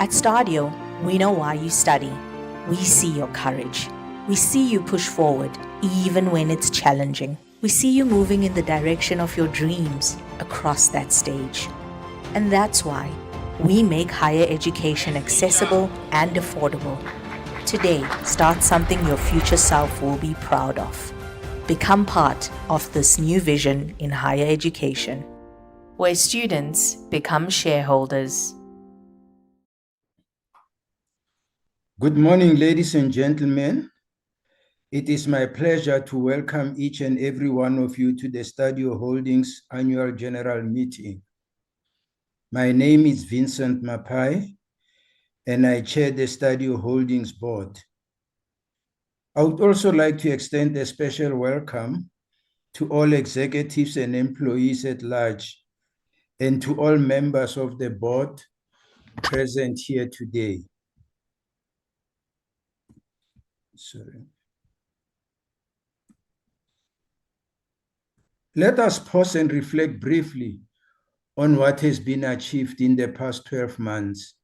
At Stadio, we know why you study. We see your courage. We see you push forward, even when it's challenging. We see you moving in the direction of your dreams across that stage. And that's why we make higher education accessible and affordable. Today, start something your future self will be proud of. Become part of this new vision in higher education, where students become shareholders. Good morning, ladies and gentlemen. It is my pleasure to welcome each and every one of you to the Stadio Holdings Annual General Meeting. My name is Vincent Mapai, and I chair the Stadio Holdings Board. I would also like to extend a special welcome to all executives and employees at large, and to all members of the board present here today. Let us pause and reflect briefly on what has been achieved in the past 12 months.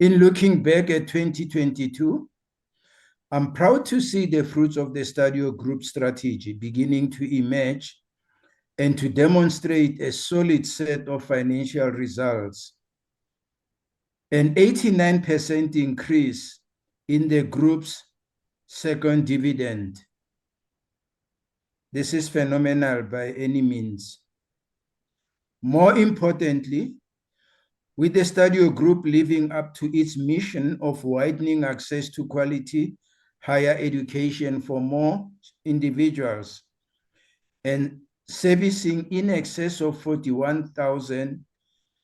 In looking back at 2022, I'm proud to see the fruits of the Stadio Group strategy beginning to emerge and to demonstrate a solid set of financial results. An 89% increase in the group's second dividend. This is phenomenal by any means. More importantly, with the Stadio Group living up to its mission of widening access to quality higher education for more individuals and servicing in excess of 41,000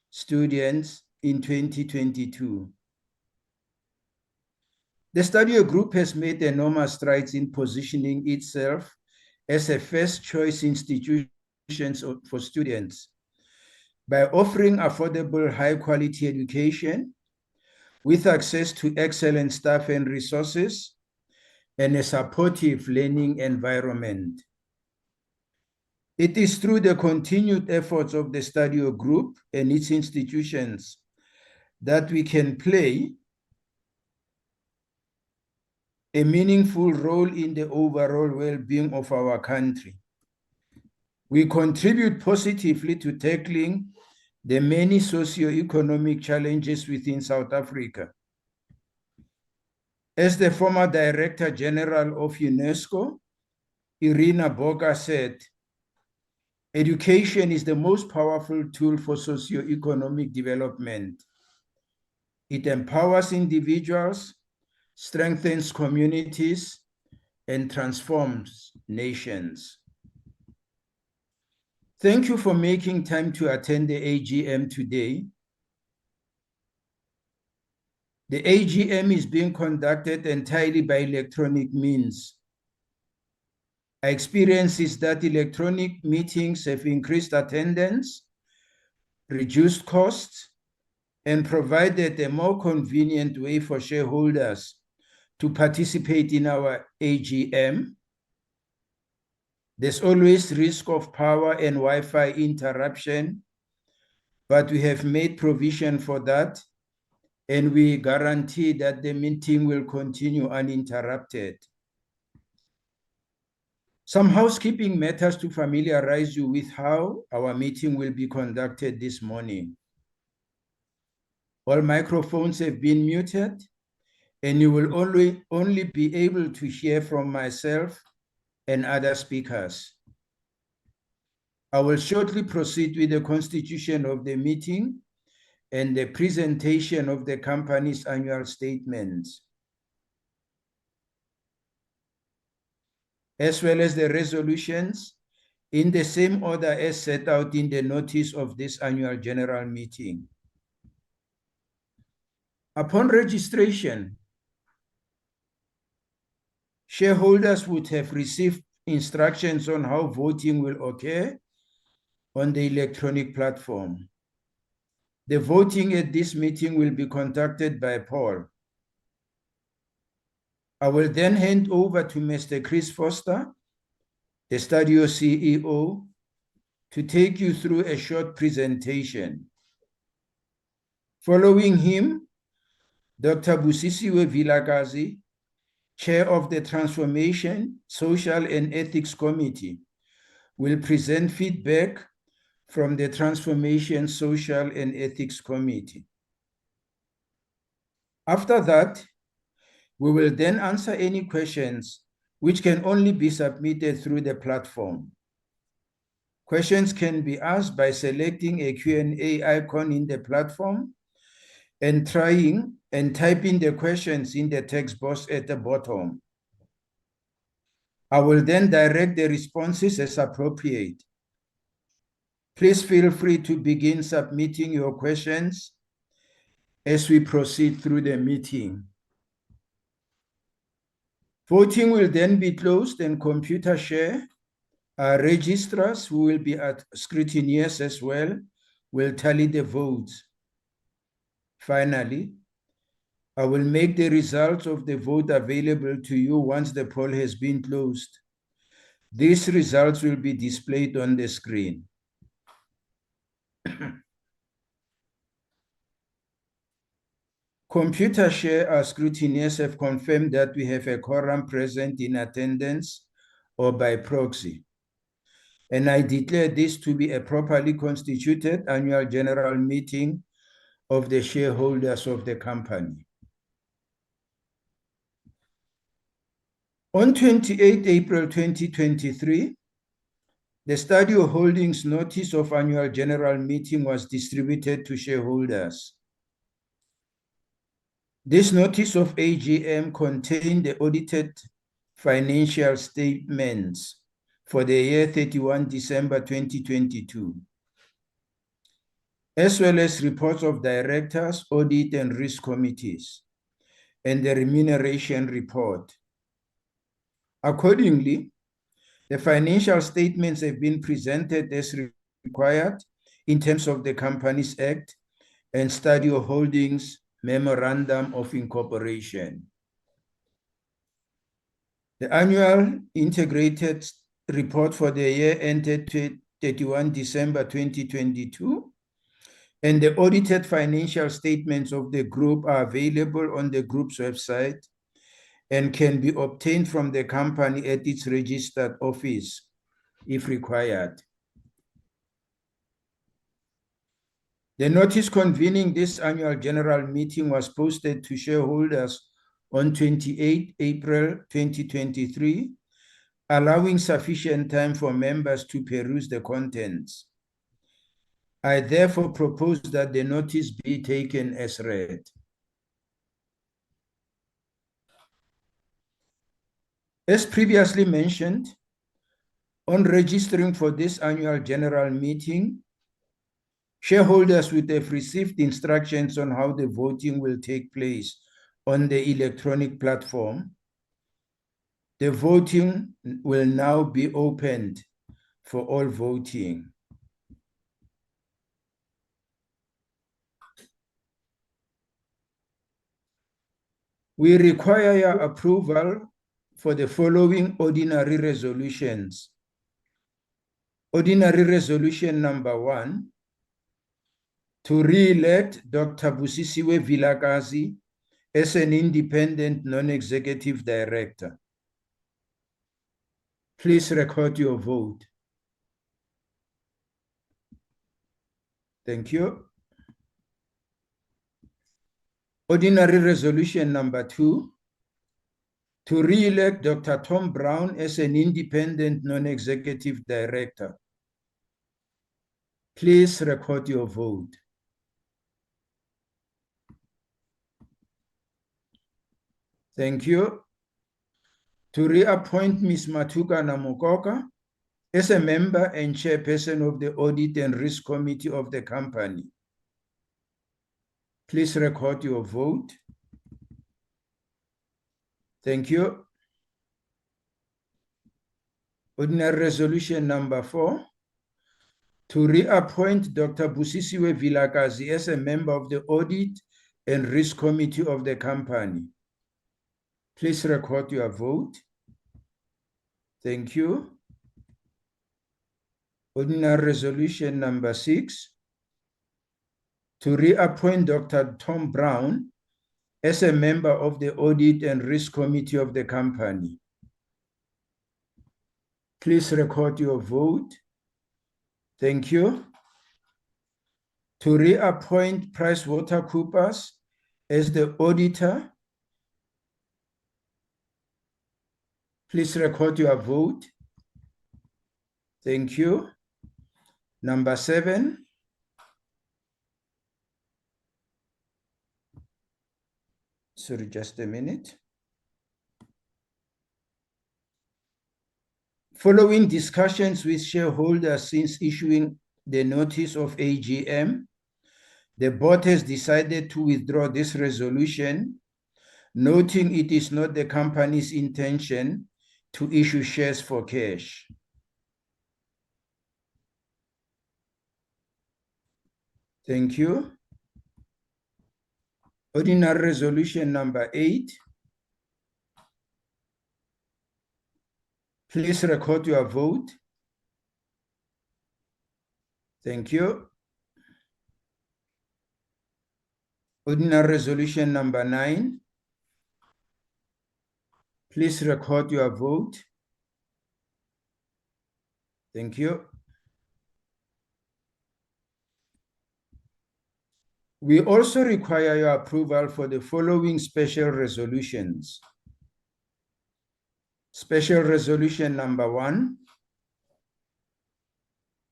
students in 2022. The Stadio Group has made enormous strides in positioning itself as a first-choice institution for students by offering affordable, high-quality education with access to excellent staff and resources and a supportive learning environment. It is through the continued efforts of the Stadio Group and its institutions that we can play a meaningful role in the overall well-being of our country. We contribute positively to tackling the many socio-economic challenges within South Africa. As the former Director General of UNESCO, Irina Boga, said, education is the most powerful tool for socio-economic development. It empowers individuals, strengthens communities, and transforms nations. Thank you for making time to attend the AGM today. The AGM is being conducted entirely by electronic means. Our experience is that electronic meetings have increased attendance, reduced costs, and provided a more convenient way for shareholders to participate in our AGM. There's always risk of power and Wi-Fi interruption, but we have made provision for that, and we guarantee that the meeting will continue uninterrupted. Some housekeeping matters to familiarize you with how our meeting will be conducted this morning. All microphones have been muted, and you will only be able to hear from myself and other speakers. I will shortly proceed with the constitution of the meeting and the presentation of the company's annual statements, as well as the resolutions in the same order as set out in the notice of this annual general meeting. Upon registration, shareholders would have received instructions on how voting will occur on the electronic platform. The voting at this meeting will be conducted by poll. I will then hand over to Mr. Chris Foster, the Stadio CEO, to take you through a short presentation. Following him, Dr. Busisiwe Vilakazi, Chair of the Transformation, Social and Ethics Committee, will present feedback from the Transformation, Social and Ethics Committee. After that, we will then answer any questions which can only be submitted through the platform. Questions can be asked by selecting a Q&A icon in the platform and typing the questions in the text box at the bottom. I will then direct the responses as appropriate. Please feel free to begin submitting your questions as we proceed through the meeting. Voting will then be closed and Computershare, our registrars who will be at scrutineers as well, will tally the votes. Finally, I will make the results of the vote available to you once the poll has been closed. These results will be displayed on the screen. Computershare, our scrutineers have confirmed that we have a quorum present in attendance or by proxy. And I declare this to be a properly constituted annual general meeting of the shareholders of the company. On 28 April 2023, the Stadio Holdings notice of annual general meeting was distributed to shareholders. This notice of AGM contained the audited financial statements for the year 31 December 2022, as well as reports of directors, audit and risk committees, and the remuneration report. Accordingly, the financial statements have been presented as required in terms of the Companies Act and Stadio Holdings Memorandum of Incorporation. The annual integrated report for the year ended 31 December 2022 and the audited financial statements of the group are available on the group's website and can be obtained from the company at its registered office if required. The notice convening this annual general meeting was posted to shareholders on 28 April 2023, allowing sufficient time for members to peruse the contents. I therefore propose that the notice be taken as read. As previously mentioned, on registering for this annual general meeting, shareholders would have received instructions on how the voting will take place on the electronic platform. The voting will now be opened for all voting. We require your approval for the following ordinary resolutions. Ordinary resolution number 1, to re-elect Dr. Busisiwe Vilakazi as an independent non-executive director. Please record your vote. Thank you. Ordinary resolution number 2, to re-elect Dr. Tom Brown as an independent non-executive director. Please record your vote. Thank you. To reappoint Ms. Matuka Namukoka as a member and chairperson of the Audit and Risk Committee of the company. Please record your vote. Thank you. Ordinary resolution number 4, to reappoint Dr. Busisiwe Vilakazi as a member of the Audit and Risk Committee of the company. Please record your vote. Thank you. Ordinary resolution number 6, to reappoint Dr. Tom Brown as a member of the Audit and Risk Committee of the company. Please record your vote. Thank you. To reappoint PricewaterhouseCoopers as the auditor. Please record your vote. Thank you. Number 7. Sorry, just a minute. Following discussions with shareholders since issuing the notice of AGM, the board has decided to withdraw this resolution, noting it is not the company's intention to issue shares for cash. Thank you. Ordinary resolution number 8. Please record your vote. Thank you. Ordinary resolution number 9. Please record your vote. Thank you. We also require your approval for the following special resolutions. Special resolution number 1,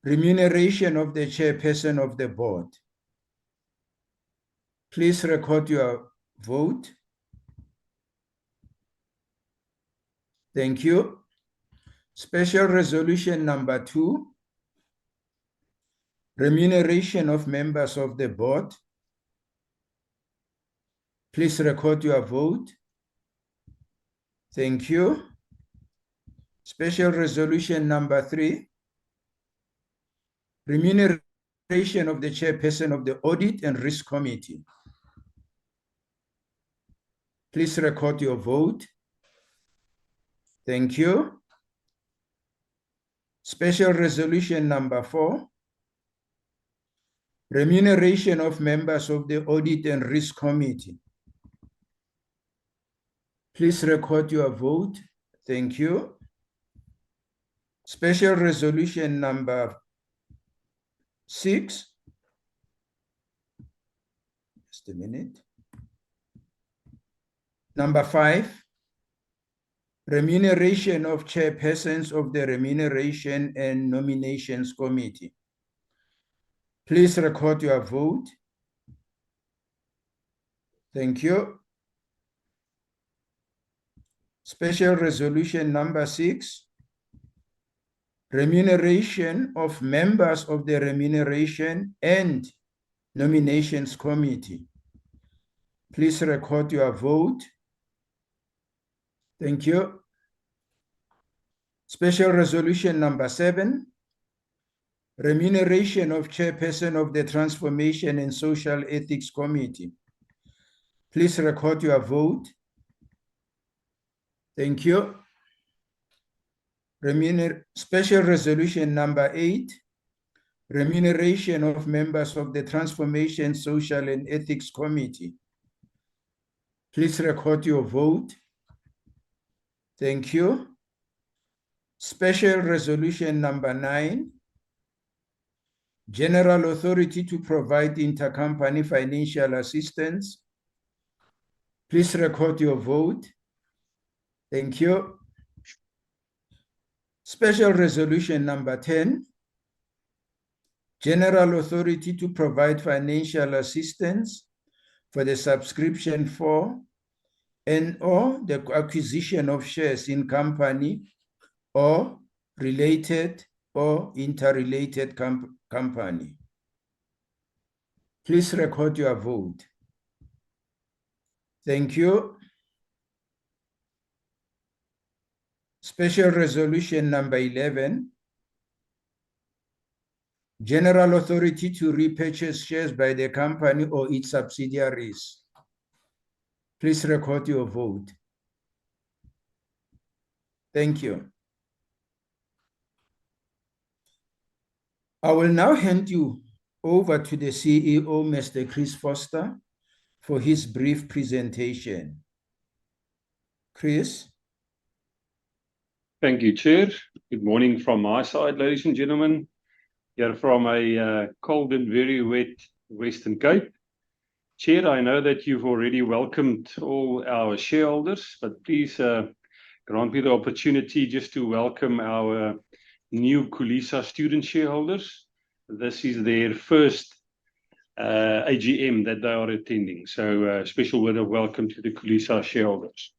remuneration of the chairperson of the board. Please record your vote. Thank you. Special resolution number 2, remuneration of members of the board. Please record your vote. Thank you. Special resolution number 3, remuneration of the chairperson of the Audit and Risk Committee. Please record your vote. Thank you. Special resolution number 4, remuneration of members of the Audit and Risk Committee. Please record your vote. Thank you. Special resolution number 6. Just a minute. Number 5, remuneration of chairpersons of the Remuneration and Nominations Committee. Please record your vote. Thank you. Special resolution number 6, remuneration of members of the Remuneration and Nominations Committee. Please record your vote. Thank you. Special resolution number 7, remuneration of chairperson of the Transformation and Social Ethics Committee. Please record your vote. Thank you. Special resolution number 8, remuneration of members of the Transformation, Social and Ethics Committee. Please record your vote. Thank you. Special resolution number 9, general authority to provide intercompany financial assistance. Please record your vote. Thank you. Special resolution number 10, general authority to provide financial assistance for the subscription for and/or the acquisition of shares in company or related or interrelated company. Please record your vote. Thank you. Special resolution number 11, general authority to repurchase shares by the company or its subsidiaries. Please record your vote. Thank you. I will now hand you over to the CEO, Mr. Chris Foster, for his brief presentation. Chris? Thank you, Chair. Good morning from my side, ladies and gentlemen. Here from a cold and very wet Western Cape. Chair, I know that you've already welcomed all our shareholders, but please grant me the opportunity just to welcome our new Khulisa student shareholders. This is their first AGM that they are attending. So a special word of welcome to the Khulisa shareholders.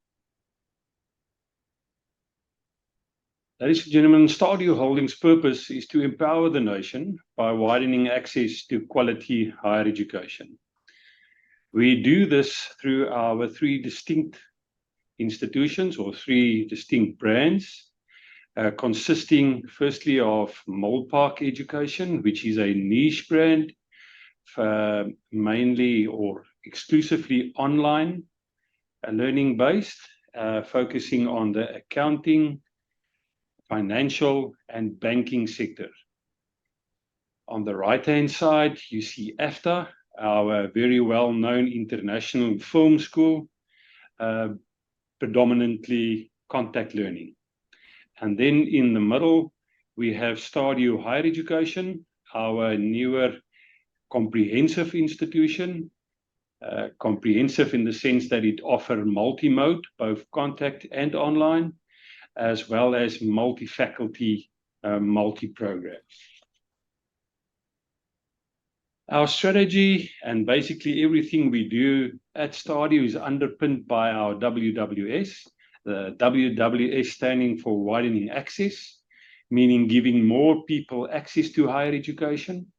Ladies and gentlemen, Stadio Holdings' purpose is to empower the nation by widening access to quality higher education. We do this through our three distinct institutions or three distinct brands, consisting firstly of Molpark Education, which is a niche brand, mainly or exclusively online, learning based, focusing on the accounting, financial and banking sector. On the right-hand side, you see AFTA, our very well-known international film school, predominantly contact learning. And then in the middle, we have Stadio Higher Education, our newer comprehensive institution, comprehensive in the sense that it offers multi-mode, both contact and online, as well as multi-faculty, multi-program. Our strategy and basically everything we do at Stadio is underpinned by our WWS, the WWS standing for widening access, meaning giving more people access to higher education,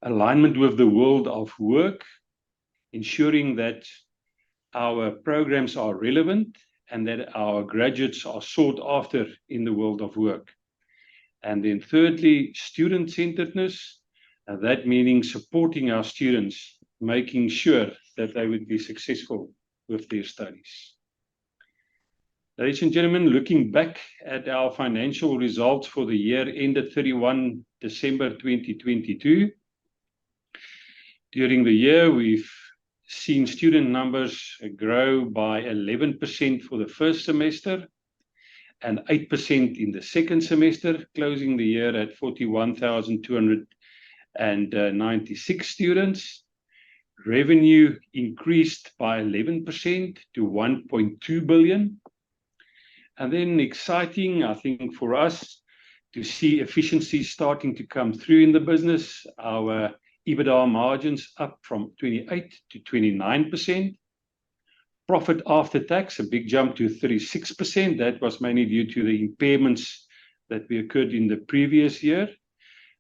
alignment with the world of work, ensuring that our programs are relevant and that our graduates are sought after in the world of work. And then thirdly, student-centeredness, that meaning supporting our students, making sure that they would be successful with their studies. Ladies and gentlemen, looking back at our financial results for the year ended 31 December 2022, during the year we've seen student numbers grow by 11% for the first semester and 8% in the second semester, closing the year at 41,296 students. Revenue increased by 11% to 1.2 billion. And then exciting, I think, for us to see efficiency starting to come through in the business. Our EBITDA margins up from 28 to 29%. Profit after tax, a big jump to 36%. That was mainly due to the impairments that we occurred in the previous year.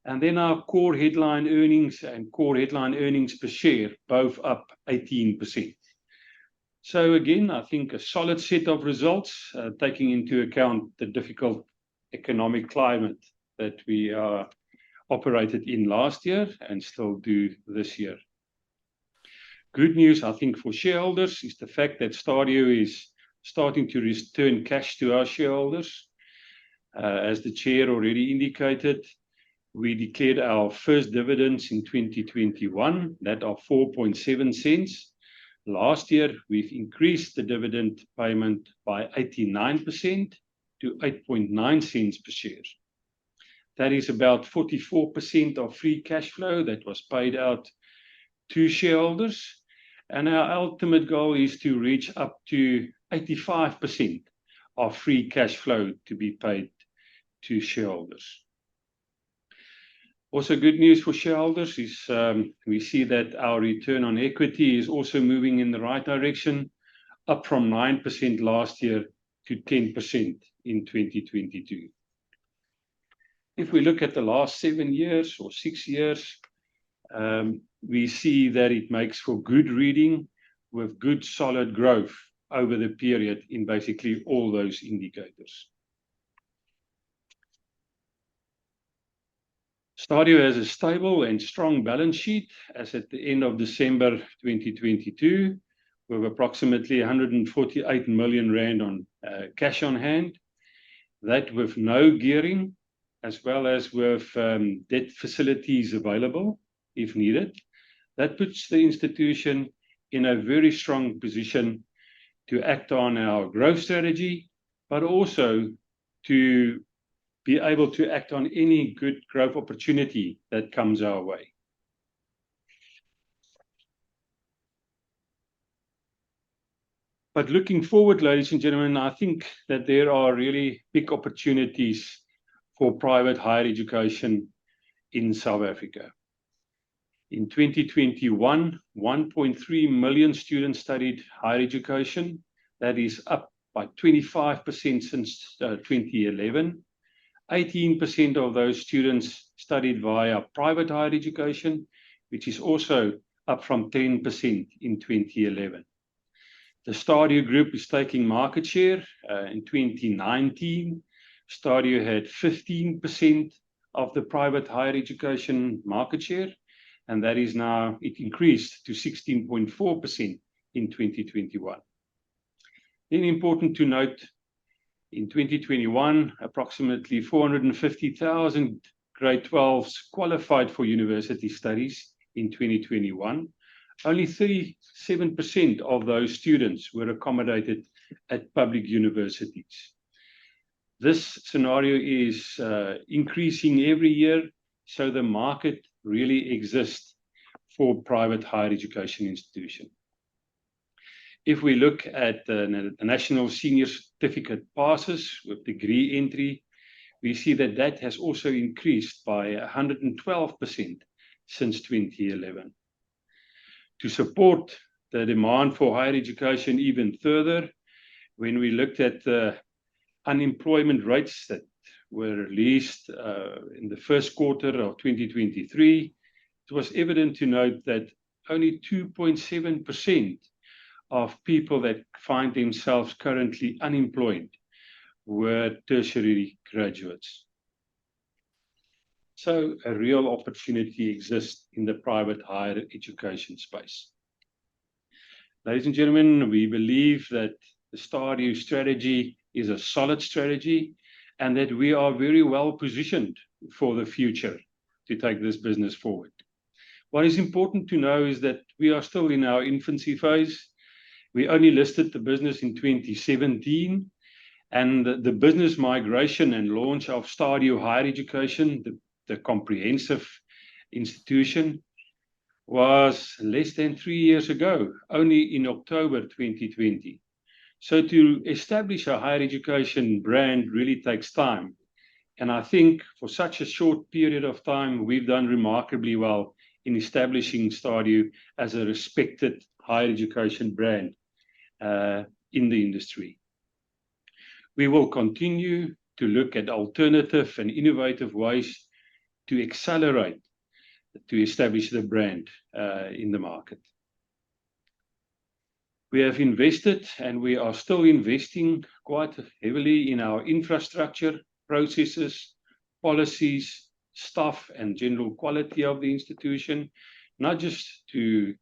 And then our core headline earnings and core headline earnings per share, both up 18%. So again, I think a solid set of results, taking into account the difficult economic climate that we operated in last year and still do this year. Good news, I think, for shareholders is the fact that Stadio is starting to return cash to our shareholders. As the chair already indicated, we declared our first dividends in 2021, that are 4.7 cents. Last year, we've increased the dividend payment by 89% to 8.9 cents per share. That is about 44% of free cash flow that was paid out to shareholders. And our ultimate goal is to reach up to 85% of free cash flow to be paid to shareholders. Also good news for shareholders is we see that our return on equity is also moving in the right direction, up from 9% last year to 10% in 2022. If we look at the last 7 years or 6 years, we see that it makes for good reading with good solid growth over the period in basically all those indicators. Stadio has a stable and strong balance sheet as at the end of December 2022, with approximately 148 million rand on cash on hand. That with no gearing as well as with debt facilities available if needed. That puts the institution in a very strong position to act on our growth strategy, but also to be able to act on any good growth opportunity that comes our way. But looking forward, ladies and gentlemen, I think that there are really big opportunities for private higher education in South Africa. In 2021, 1.3 million students studied higher education. That is up by 25% since 2011. 18% of those students studied via private higher education, which is also up from 10% in 2011. The Stadio group is taking market share. In 2019, Stadio had 15% of the private higher education market share, and that is now, it increased to 16.4% in 2021. Then important to note, in 2021, approximately 450,000 grade 12s qualified for university studies in 2021. Only 37% of those students were accommodated at public universities. This scenario is increasing every year, so the market really exists for private higher education institutions. If we look at the National Senior Certificate passes with degree entry, we see that that has also increased by 112% since 2011. To support the demand for higher education even further, when we looked at the unemployment rates that were released in the first quarter of 2023, it was evident to note that only 2.7% of people that find themselves currently unemployed were tertiary graduates. So a real opportunity exists in the private higher education space. Ladies and gentlemen, we believe that the Stadio strategy is a solid strategy and that we are very well positioned for the future to take this business forward. What is important to know is that we are still in our infancy phase. We only listed the business in 2017, and the business migration and launch of Stadio Higher Education, the comprehensive institution, was less than 3 years ago, only in October 2020. So to establish a higher education brand really takes time. And I think for such a short period of time, we've done remarkably well in establishing Stadio as a respected higher education brand in the industry. We will continue to look at alternative and innovative ways to accelerate, to establish the brand in the market. We have invested and we are still investing quite heavily in our infrastructure, processes, policies, staff, and general quality of the institution, not just to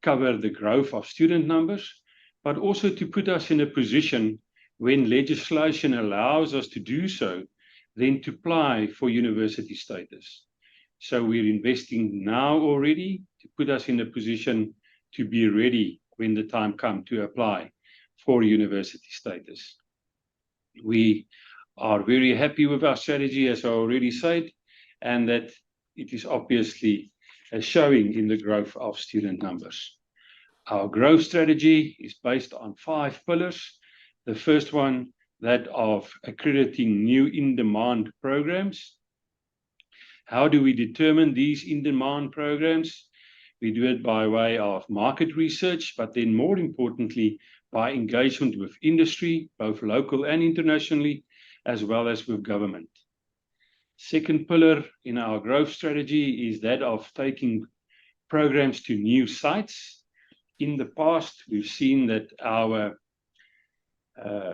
cover the growth of student numbers, but also to put us in a position when legislation allows us to do so, then to apply for university status. So we're investing now already to put us in a position to be ready when the time comes to apply for university status. We are very happy with our strategy, as I already said, and that it is obviously showing in the growth of student numbers. Our growth strategy is based on 5 pillars. The first one, that of accrediting new in-demand programs. How do we determine these in-demand programs? We do it by way of market research, but then more importantly, by engagement with industry, both local and internationally, as well as with government. Second pillar in our growth strategy is that of taking programs to new sites. In the past, we've seen that our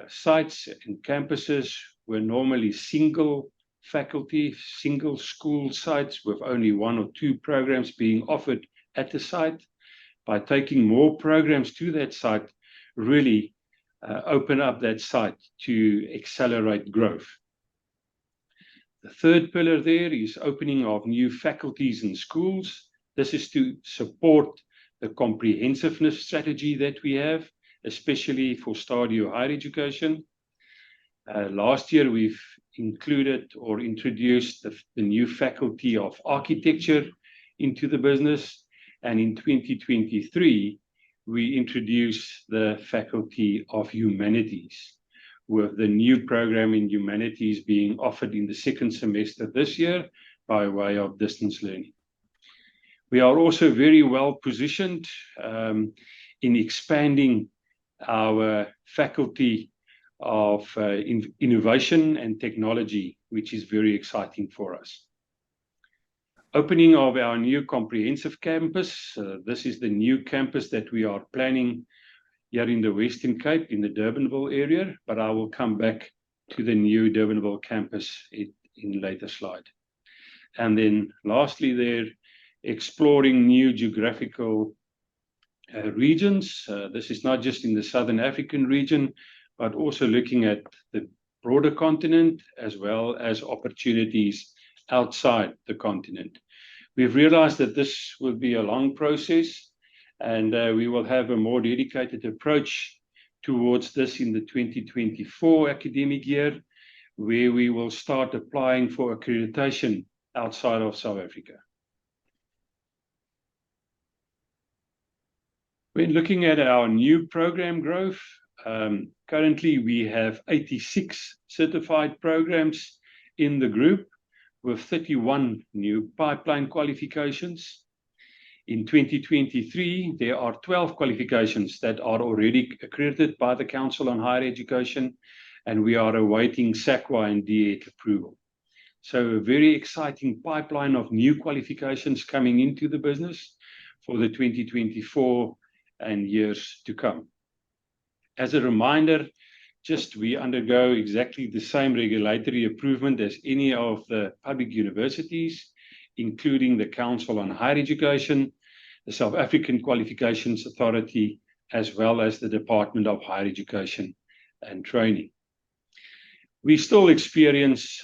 sites and campuses were normally single faculty, single school sites with only 1 or 2 programs being offered at the site. By taking more programs to that site, really open up that site to accelerate growth. The third pillar there is opening of new faculties and schools. This is to support the comprehensiveness strategy that we have, especially for Stadio higher education. Last year, we've included or introduced the new faculty of architecture into the business. And in 2023, we introduced the faculty of humanities, with the new program in humanities being offered in the second semester this year by way of distance learning. We are also very well positioned in expanding our faculty of innovation and technology, which is very exciting for us. Opening of our new comprehensive campus. This is the new campus that we are planning here in the Western Cape, in the Durbanville area, but I will come back to the new Durbanville campus in a later slide. And then lastly there, exploring new geographical regions. This is not just in the Southern African region, but also looking at the broader continent as well as opportunities outside the continent. We've realized that this will be a long process, and we will have a more dedicated approach towards this in the 2024 academic year, where we will start applying for accreditation outside of South Africa. When looking at our new program growth, currently we have 86 certified programs in the group with 31 new pipeline qualifications. In 2023, there are 12 qualifications that are already accredited by the Council on Higher Education, and we are awaiting SAQA and DET approval. So a very exciting pipeline of new qualifications coming into the business for the 2024 and years to come. As a reminder, we undergo exactly the same regulatory approval as any of the public universities, including the Council on Higher Education, the South African Qualifications Authority, as well as the Department of Higher Education and Training. We still experience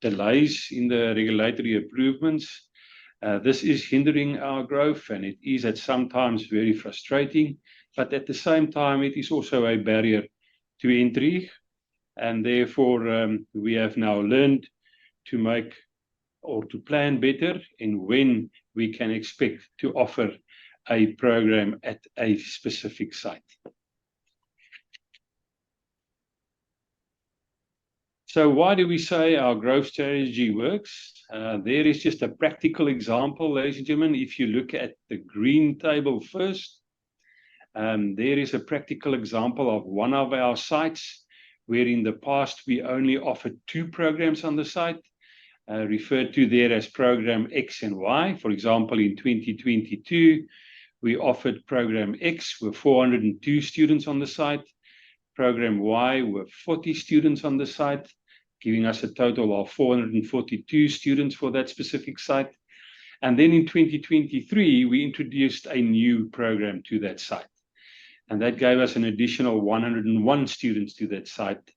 delays in the regulatory approvals. This is hindering our growth, and it is at sometimes very frustrating, but at the same time, it is also a barrier to entry, and therefore we have now learned to make or to plan better in when we can expect to offer a program at a specific site. So why do we say our growth strategy works? There is just a practical example, ladies and gentlemen. If you look at the green table first, there is a practical example of one of our sites where in the past we only offered 2 programs on the site, referred to there as program X and Y. For example, in 2022, we offered program X with 402 students on the site, program Y with 40 students on the site, giving us a total of 442 students for that specific site. And then in 2023, we introduced a new program to that site. And that gave us an additional 101 students to that site,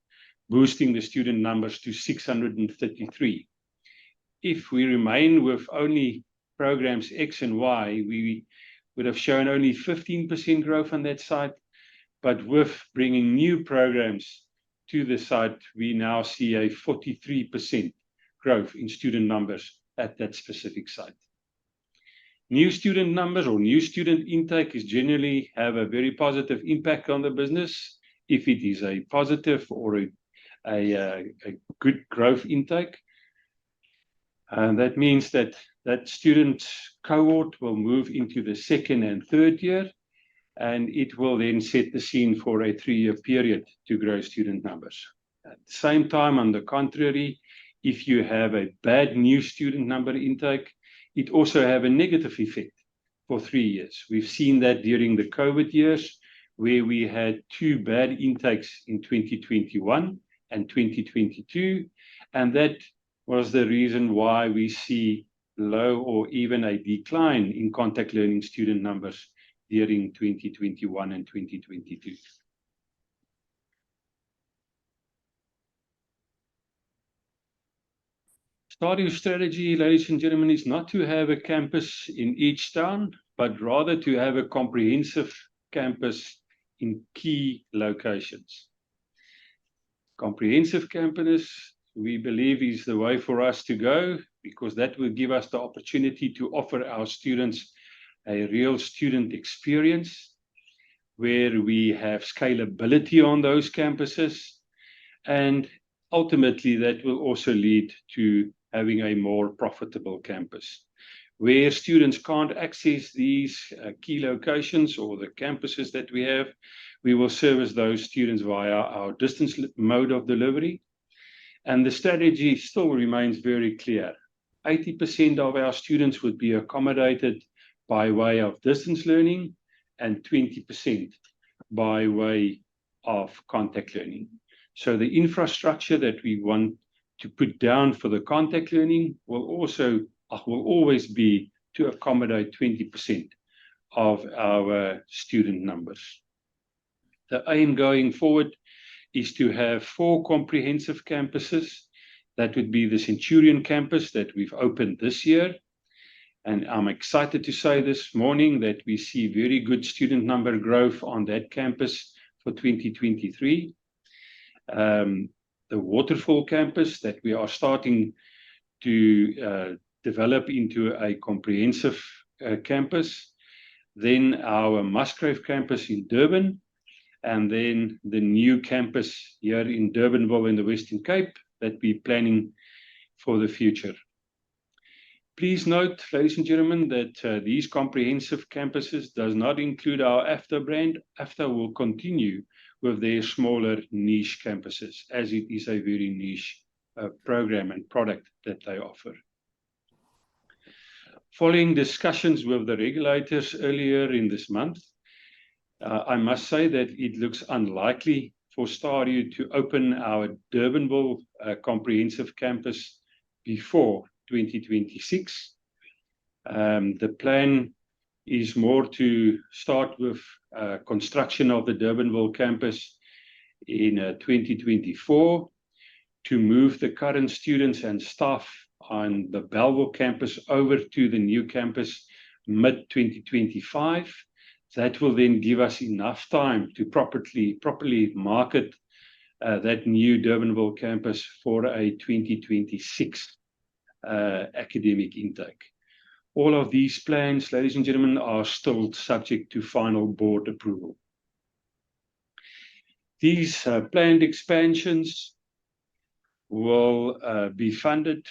boosting the student numbers to 633. If we remain with only programs X and Y, we would have shown only 15% growth on that site. But with bringing new programs to the site, we now see a 43% growth in student numbers at that specific site. New student numbers or new student intake is generally have a very positive impact on the business if it is a positive or a good growth intake. And that means that that student cohort will move into the second and third year, and it will then set the scene for a 3-year period to grow student numbers. At the same time, on the contrary, if you have a bad new student number intake, it also have a negative effect for 3 years. We've seen that during the COVID years, where we had 2 bad intakes in 2021 and 2022, and that was the reason why we see low or even a decline in contact learning student numbers during 2021 and 2022. Stadio strategy, ladies and gentlemen, is not to have a campus in each town, but rather to have a comprehensive campus in key locations. Comprehensive campus, we believe, is the way for us to go, because that will give us the opportunity to offer our students a real student experience where we have scalability on those campuses, and ultimately that will also lead to having a more profitable campus. Where students can't access these key locations or the campuses that we have, we will service those students via our distance mode of delivery. And the strategy still remains very clear. 80% of our students would be accommodated by way of distance learning and 20% by way of contact learning. So the infrastructure that we want to put down for the contact learning will always be to accommodate 20% of our student numbers. The aim going forward is to have 4 comprehensive campuses. That would be the Centurion campus that we've opened this year. And I'm excited to say this morning that we see very good student number growth on that campus for 2023. The Waterfall campus that we are starting to develop into a comprehensive campus. Then our Musgrave campus in Durban, and then the new campus here in Durbanville in the Western Cape that we're planning for the future. Please note, ladies and gentlemen, that these comprehensive campuses does not include our AFTA brand. AFTA will continue with their smaller niche campuses, as it is a very niche program and product that they offer. Following discussions with the regulators earlier in this month, I must say that it looks unlikely for Stadio to open our Durbanville comprehensive campus before 2026. The plan is more to start with construction of the Durbanville campus in 2024, to move the current students and staff on the Bellville campus over to the new campus mid-2025. That will then give us enough time to properly market that new Durbanville campus for a 2026 academic intake. All of these plans, ladies and gentlemen, are still subject to final board approval. These planned expansions will be funded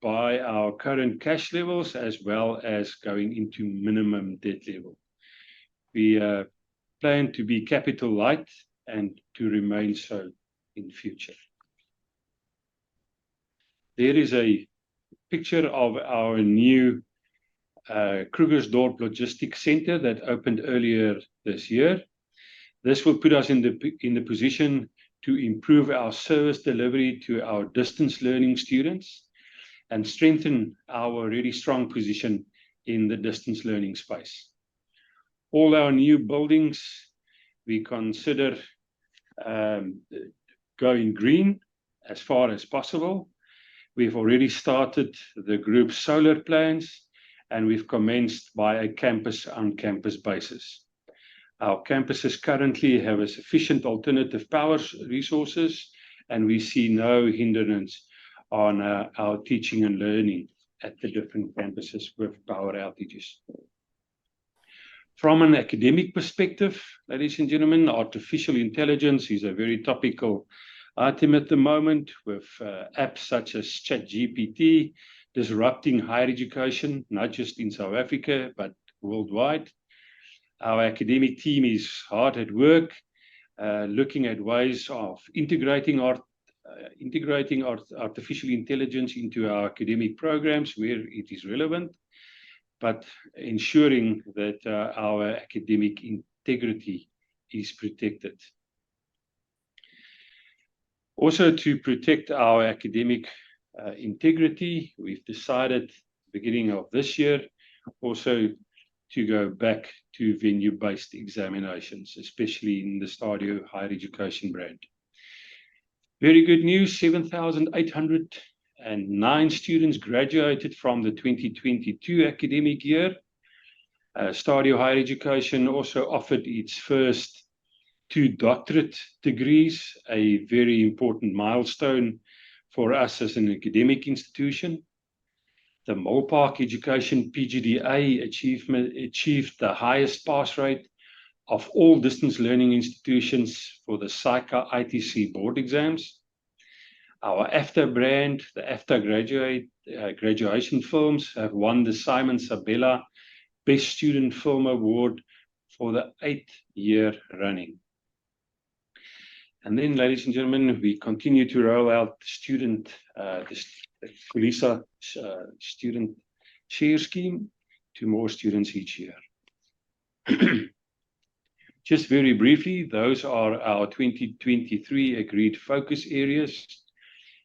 by our current cash levels, as well as going into minimum debt level. We plan to be capital light and to remain so in future. There is a picture of our new Krugersdorp Logistics Center that opened earlier this year. This will put us in the position to improve our service delivery to our distance learning students and strengthen our already strong position in the distance learning space. All our new buildings, we consider going green as far as possible. We've already started the group solar plans, and we've commenced by a campus-on-campus basis. Our campuses currently have a sufficient alternative power resources, and we see no hindrance on our teaching and learning at the different campuses with power outages. From an academic perspective, ladies and gentlemen, artificial intelligence is a very topical item at the moment, with apps such as ChatGPT disrupting higher education, not just in South Africa, but worldwide. Our academic team is hard at work, looking at ways of integrating artificial intelligence into our academic programs where it is relevant, but ensuring that our academic integrity is protected. Also, to protect our academic integrity, we've decided beginning of this year also to go back to venue-based examinations, especially in the Stadio higher education brand. Very good news, 7,800 109 students graduated from the 2022 academic year. Stadio Higher Education also offered its first 2 doctorate degrees, a very important milestone for us as an academic institution. The Molpark Education PGDA achieved the highest pass rate of all distance learning institutions for the SAICA ITC board exams. Our AFTA brand, the AFTA graduation films, have won the Simon Sabella Best Student Film Award for the 8th year running. And then, ladies and gentlemen, we continue to roll out the Kulisa student share scheme to more students each year. Just very briefly, those are our 2023 agreed focus areas,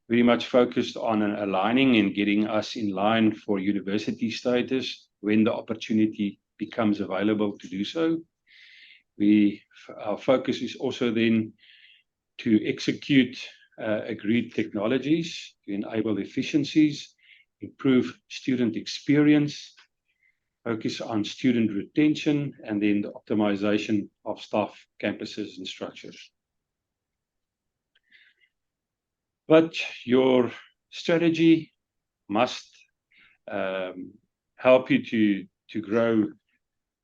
very much focused on aligning and getting us in line for university status when the opportunity becomes available to do so. Our focus is also then to execute agreed technologies to enable efficiencies, improve student experience, focus on student retention, and then the optimization of staff, campuses, and structures. But your strategy must help you to grow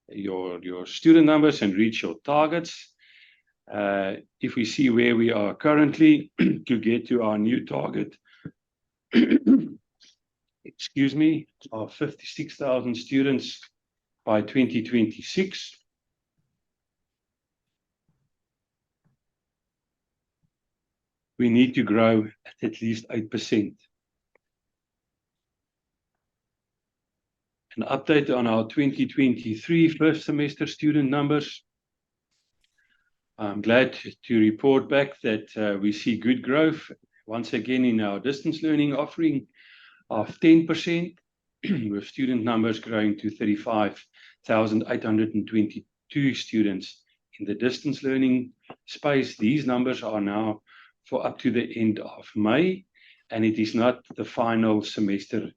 your student numbers and reach your targets. If we see where we are currently to get to our new target, excuse me, of 56,000 students by 2026. We need to grow at least 8%. An update on our 2023 first semester student numbers. I'm glad to report back that we see good growth once again in our distance learning offering of 10%, with student numbers growing to 35,822 students in the distance learning space. These numbers are now for up to the end of May, and it is not the final semester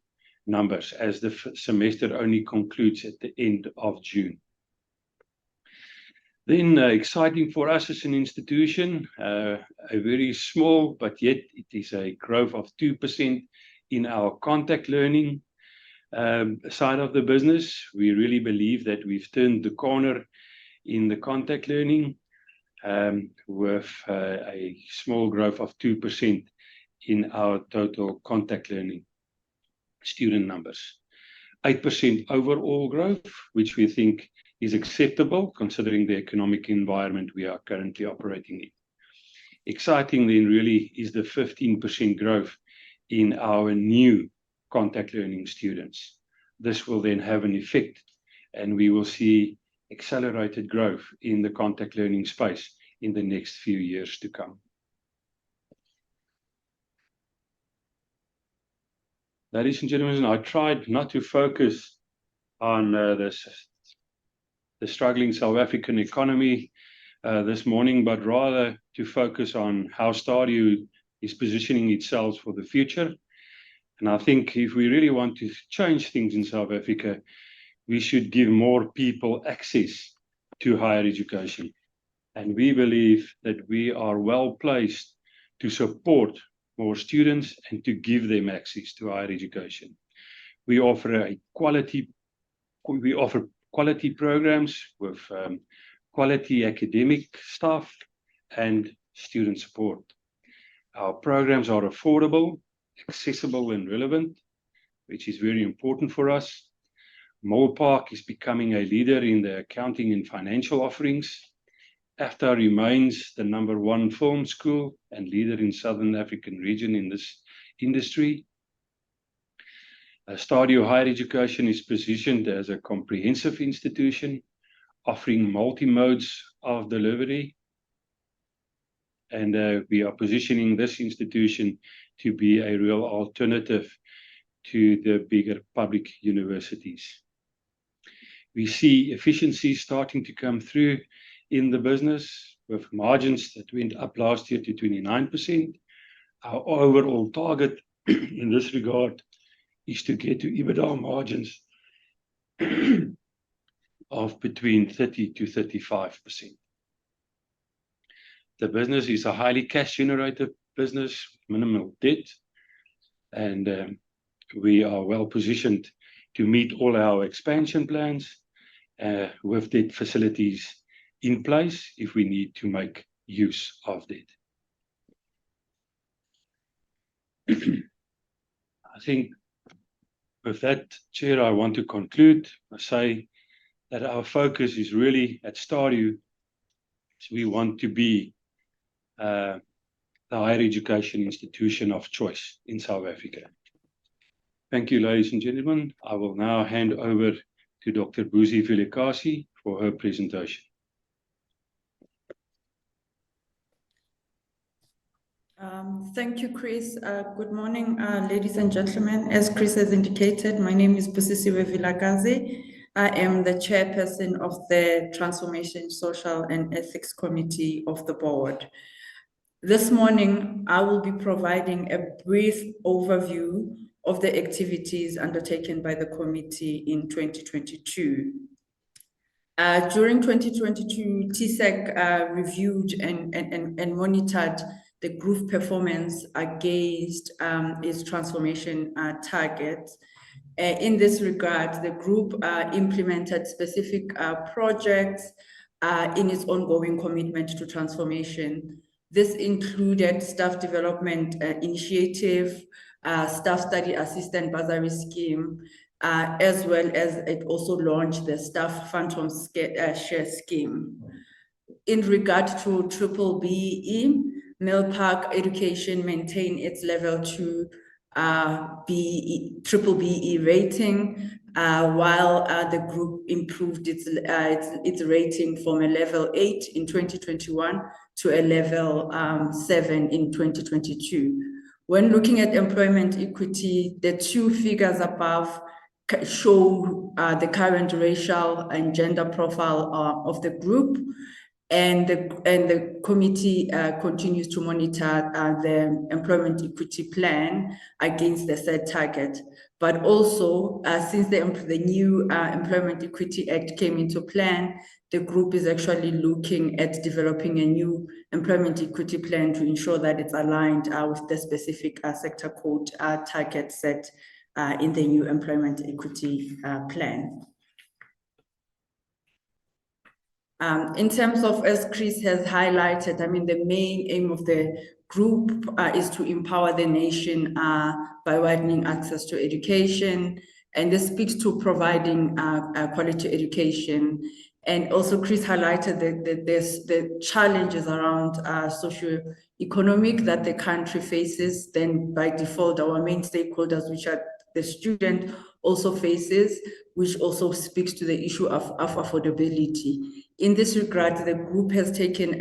numbers, as the semester only concludes at the end of June. Then exciting for us as an institution, a very small, but yet it is a growth of 2% in our contact learning side of the business. We really believe that we've turned the corner in the contact learning with a small growth of 2% in our total contact learning student numbers. 8% overall growth, which we think is acceptable considering the economic environment we are currently operating in. Exciting then really is the 15% growth in our new contact learning students. This will then have an effect, and we will see accelerated growth in the contact learning space in the next few years to come. Ladies and gentlemen, I tried not to focus on the struggling South African economy this morning, but rather to focus on how Stadio is positioning itself for the future. And I think if we really want to change things in South Africa, we should give more people access to higher education. And we believe that we are well placed to support more students and to give them access to higher education. We offer quality programs with quality academic staff and student support. Our programs are affordable, accessible, and relevant, which is very important for us. Molpark is becoming a leader in the accounting and financial offerings. AFTA remains the #1 film school and leader in Southern African region in this industry. Stadio Higher Education is positioned as a comprehensive institution, offering multi-modes of delivery. And we are positioning this institution to be a real alternative to the bigger public universities. We see efficiencies starting to come through in the business, with margins that went up last year to 29%. Our overall target in this regard is to get to EBITDA margins of between 30 to 35%. The business is a highly cash generative business, minimal debt, and we are well positioned to meet all our expansion plans with debt facilities in place if we need to make use of debt. I think with that, Chair, I want to conclude. I say that our focus is really at Stadio. So we want to be the higher education institution of choice in South Africa. Thank you, ladies and gentlemen. I will now hand over to Dr. Buzi Vilekasi for her presentation. Thank you, Chris. Good morning, ladies and gentlemen. As Chris has indicated, my name is Busisiwe Vilakazi. I am the chairperson of the Transformation, Social and Ethics Committee of the board. This morning, I will be providing a brief overview of the activities undertaken by the committee in 2022. During 2022, TSEC reviewed and monitored the group performance against its transformation targets. In this regard, the group implemented specific projects in its ongoing commitment to transformation. This included staff development initiative, staff study assistant bursary scheme, as well as it also launched the staff phantom share scheme. In regard to BBBE, Mill Park Education maintained its level 2 BBBE rating, while the group improved its rating from a level 8 in 2021 to a level 7 in 2022. When looking at employment equity, the two figures above show the current racial and gender profile of the group, and the committee continues to monitor the employment equity plan against the set target. But also, since the new Employment Equity Act came into plan, the group is actually looking at developing a new employment equity plan to ensure that it's aligned with the specific sector code target set in the new employment equity plan. In terms of, as Chris has highlighted, I mean, the main aim of the group is to empower the nation by widening access to education. And this speaks to providing quality education. And also Chris highlighted the challenges around socio-economic that the country faces. Then by default, our main stakeholders, which are the student, also faces, which also speaks to the issue of affordability. In this regard, the group has taken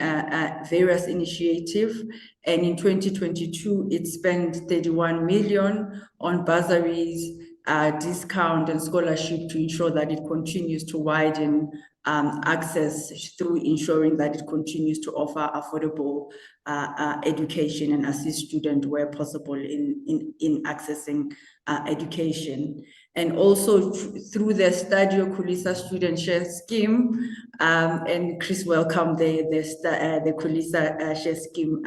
various initiatives, and in 2022, it spent 31 million on bursaries, discount and scholarship to ensure that it continues to widen access through ensuring that it continues to offer affordable education and assist students where possible in accessing education. And also through the Stadio Kulisa student share scheme, and Chris welcomed the Kulisa share scheme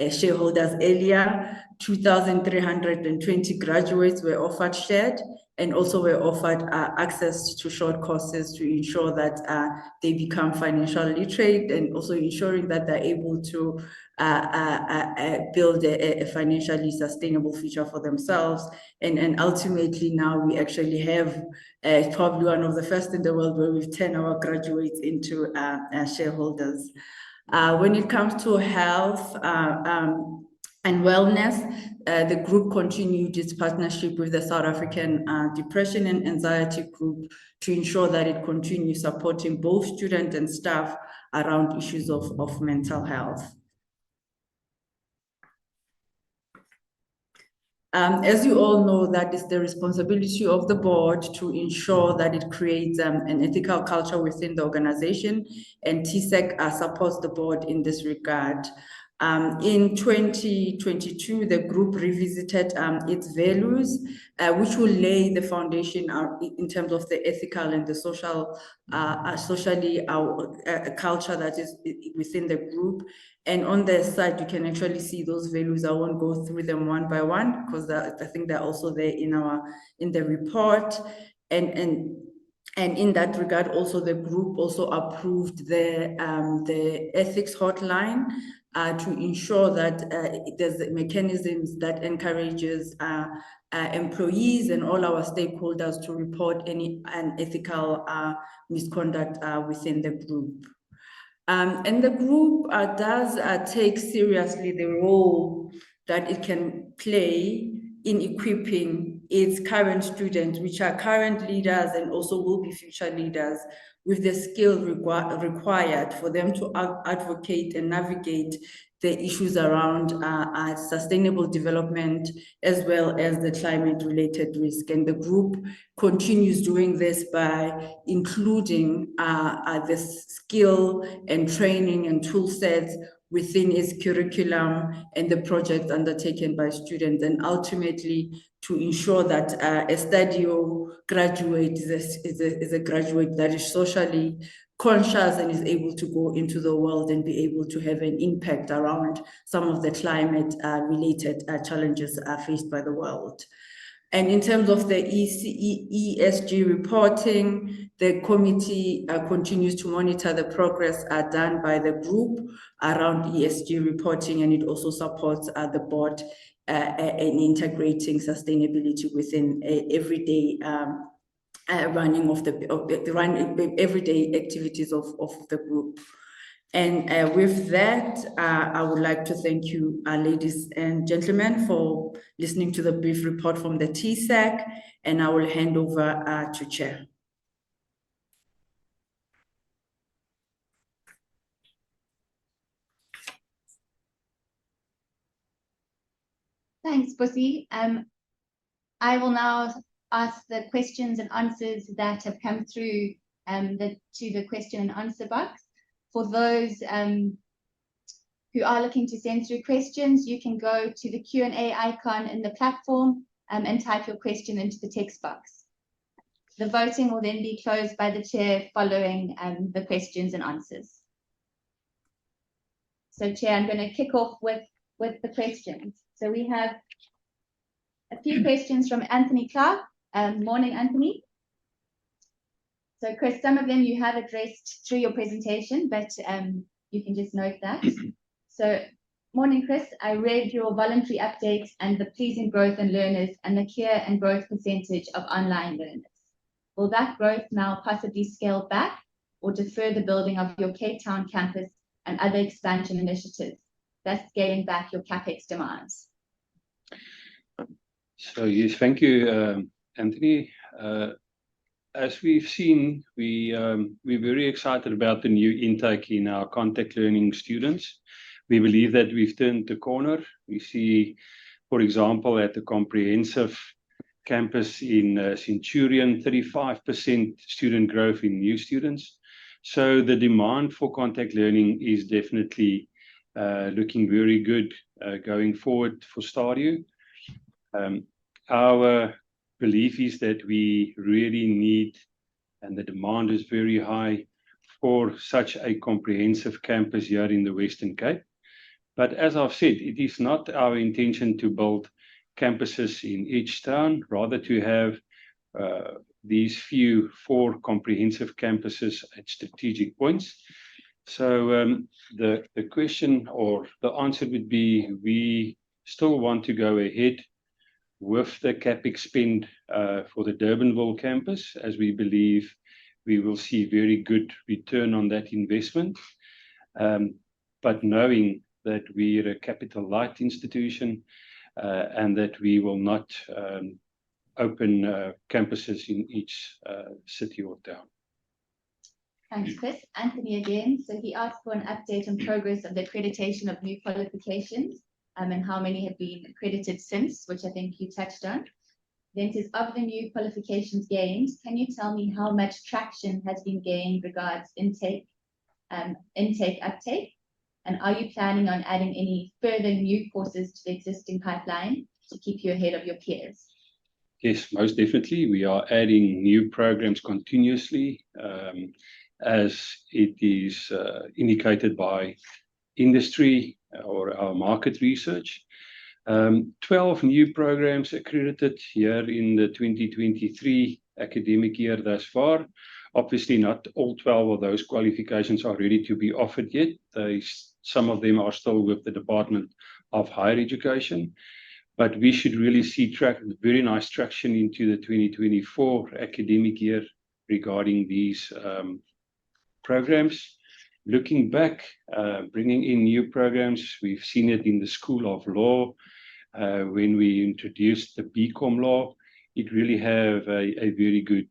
shareholders earlier. 2,320 graduates were offered shared, and also were offered access to short courses to ensure that they become financially literate, and also ensuring that they're able to build a financially sustainable future for themselves. And ultimately now we actually have probably one of the first in the world where we've turned our graduates into shareholders. When it comes to health and wellness, the group continued its partnership with the South African Depression and Anxiety Group to ensure that it continues supporting both students and staff around issues of mental health. As you all know, that is the responsibility of the board to ensure that it creates an ethical culture within the organization, and TSEC supports the board in this regard. In 2022, the group revisited its values, which will lay the foundation in terms of the ethical and the social, socially culture that is within the group. And on the side, you can actually see those values. I won't go through them one by one because I think they're also there in the report. And in that regard, also the group also approved the ethics hotline to ensure that there's mechanisms that encourages employees and all our stakeholders to report any unethical misconduct within the group. And the group does take seriously the role that it can play in equipping its current students, which are current leaders and also will be future leaders, with the skills required for them to advocate and navigate the issues around sustainable development as well as the climate-related risk. And the group continues doing this by including the skill and training and tool sets within its curriculum and the projects undertaken by students, and ultimately to ensure that a Stadio graduate is a graduate that is socially conscious and is able to go into the world and be able to have an impact around some of the climate related challenges faced by the world. And in terms of the ESG reporting, the committee continues to monitor the progress done by the group around ESG reporting, and it also supports the board in integrating sustainability within everyday running of the everyday activities of the group. And with that, I would like to thank you, ladies and gentlemen, for listening to the brief report from the TSAC, and I will hand over to Chair. Thanks, Busi. I will now ask the questions and answers that have come through to the question and answer box. For those who are looking to send through questions, you can go to the Q&A icon in the platform and type your question into the text box. The voting will then be closed by the chair following the questions and answers. So, Chair, I'm going to kick off with the questions. So we have a few questions from Anthony Clark. Morning, Anthony. So, Chris, some of them you have addressed through your presentation, but you can just note that. So, morning, Chris. I read your voluntary updates and the pleasing growth in learners and the clear and growth percentage of online learners. Will that growth now possibly scale back or defer the building of your Cape Town campus and other expansion initiatives, thus scaling back your CapEx demands? So yes, thank you, Anthony. As we've seen, we're very excited about the new intake in our contact learning students. We believe that we've turned the corner. We see, for example, at the comprehensive campus in Centurion, 35% student growth in new students. So the demand for contact learning is definitely looking very good going forward for Stadio. Our belief is that we really need, and the demand is very high for such a comprehensive campus here in the Western Cape. But as I've said, it is not our intention to build campuses in each town, rather to have these four comprehensive campuses at strategic points. So the question or the answer would be, we still want to go ahead with the CapEx spend for the Durbanville campus, as we believe we will see very good return on that investment. But knowing that we're a capital light institution and that we will not open campuses in each city or town. Thanks, Chris. Anthony again. So he asked for an update on progress of the accreditation of new qualifications and how many have been accredited since, which I think you touched on. Then says, of the new qualifications gained, can you tell me how much traction has been gained regards intake, uptake? And are you planning on adding any further new courses to the existing pipeline to keep you ahead of your peers? Yes, most definitely. We are adding new programs continuously, as it is indicated by industry or our market research. 12 new programs accredited here in the 2023 academic year thus far. Obviously, not all 12 of those qualifications are ready to be offered yet. Some of them are still with the Department of Higher Education, but we should really see very nice traction into the 2024 academic year regarding these programs. Looking back, bringing in new programs, we've seen it in the School of Law. When we introduced the BCom law, it really have a very good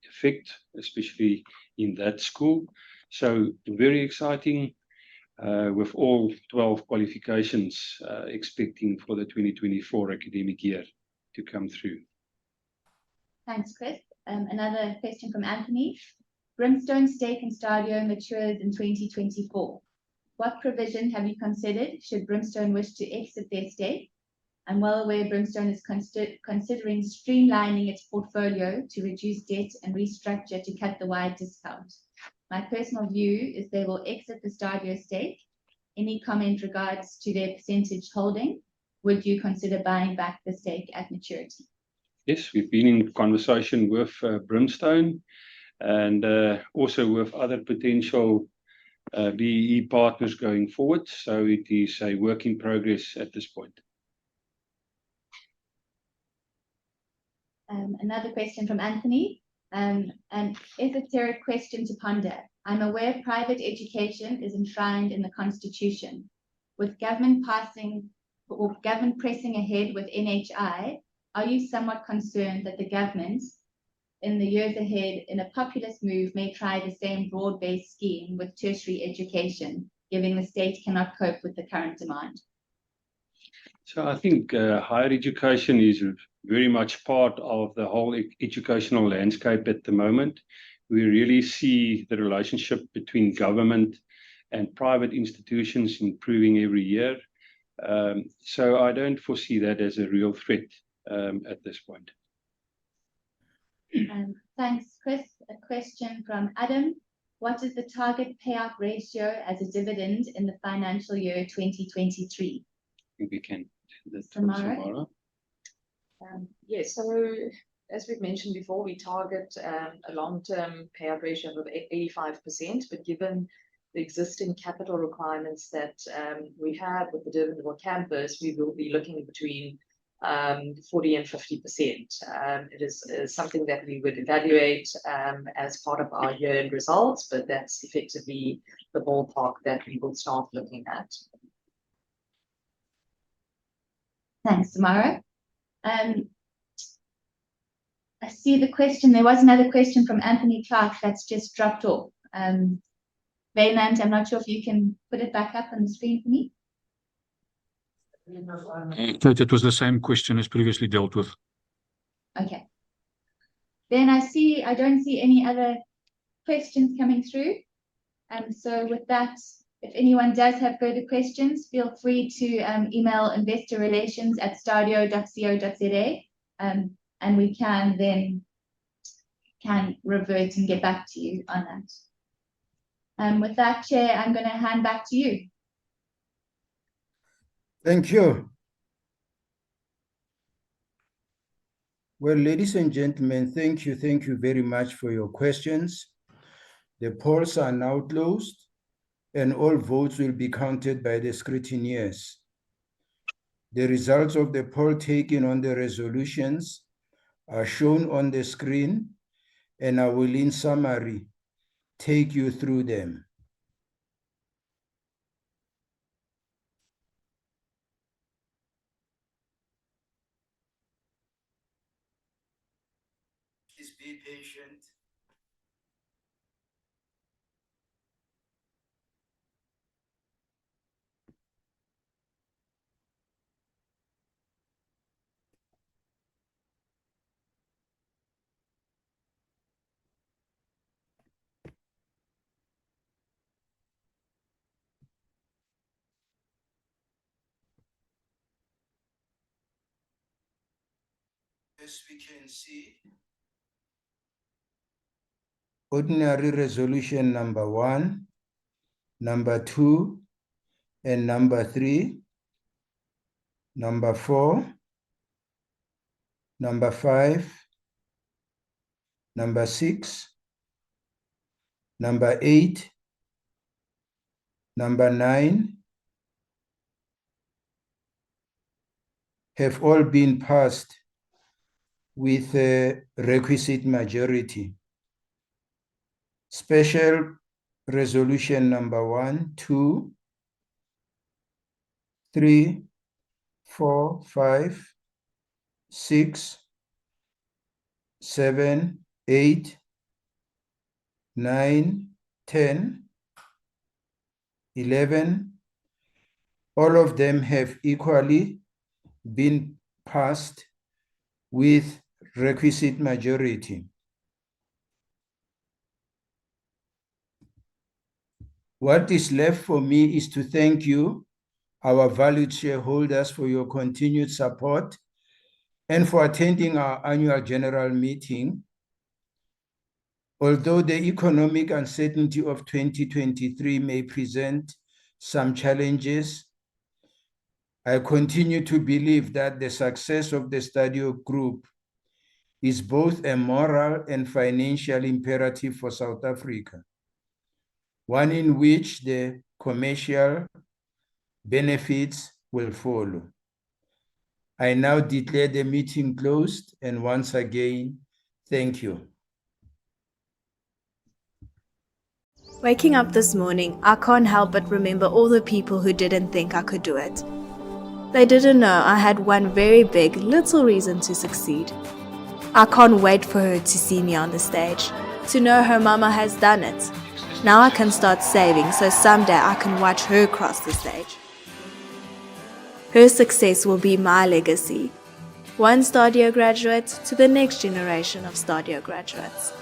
effect, especially in that school. So very exciting, with all 12 qualifications expecting for the 2024 academic year to come through. Thanks, Chris. Another question from Anthony. Brimstone's stake in Stadio matures in 2024. What provision have you considered should Brimstone wish to exit their stake? I'm well aware Brimstone is considering streamlining its portfolio to reduce debt and restructure to cut the wide discount. My personal view is they will exit the Stadio stake. Any comment regards to their percentage holding? Would you consider buying back the stake at maturity? Yes, we've been in conversation with Brimstone and also with other potential BEE partners going forward. So it is a work in progress at this point. Another question from Anthony. An esoteric question to ponder. I'm aware private education is enshrined in the Constitution. With government pressing ahead with NHI, are you somewhat concerned that the government, in the years ahead, in a populist move, may try the same broad-based scheme with tertiary education, given the state cannot cope with the current demand? So I think higher education is very much part of the whole educational landscape at the moment. We really see the relationship between government and private institutions improving every year. So I don't foresee that as a real threat at this point. Thanks, Chris. A question from Adam. What is the target payout ratio as a dividend in the financial year 2023? I think we can do that. Samara? Yes, so as we've mentioned before, we target a long-term payout ratio of 85%, but given the existing capital requirements that we have with the Durbanville campus, we will be looking between 40 and 50%. It is something that we would evaluate as part of our year-end results, but that's effectively the ballpark that we will start looking at. Thanks, Samara. I see the question. There was another question from Anthony Clark that's just dropped off. Wayland, I'm not sure if you can put it back up on the screen for me. So it was the same question as previously dealt with. Okay. Then I don't see any other questions coming through. So with that, if anyone does have further questions, feel free to email investorrelations@stadio.co.za, and we can then revert and get back to you on that. With that, Chair, I'm going to hand back to you. Thank you. Well, ladies and gentlemen, thank you very much for your questions. The polls are now closed, and all votes will be counted by the scrutineers. The results of the poll taken on the resolutions are shown on the screen, and I will, in summary, take you through them. Please be patient. As we can see, ordinary resolution number 1, number 2, and number 3, number 4, number 5, number 6, number 8, number 9 have all been passed with a requisite majority. Special resolution number 1, 2, 3, 4, 5, 6, 7, 8, 9, 10, 11, all of them have equally been passed with requisite majority. What is left for me is to thank you, our valued shareholders, for your continued support and for attending our annual general meeting. Although the economic uncertainty of 2023 may present some challenges, I continue to believe that the success of the Stadio Group is both a moral and financial imperative for South Africa, one in which the commercial benefits will follow. I now declare the meeting closed, and once again, thank you. Waking up this morning, I can't help but remember all the people who didn't think I could do it. They didn't know I had one very big little reason to succeed. I can't wait for her to see me on the stage, to know her mama has done it. Now I can start saving so someday I can watch her cross the stage. Her success will be my legacy. One Stadio graduate to the next generation of Stadio graduates.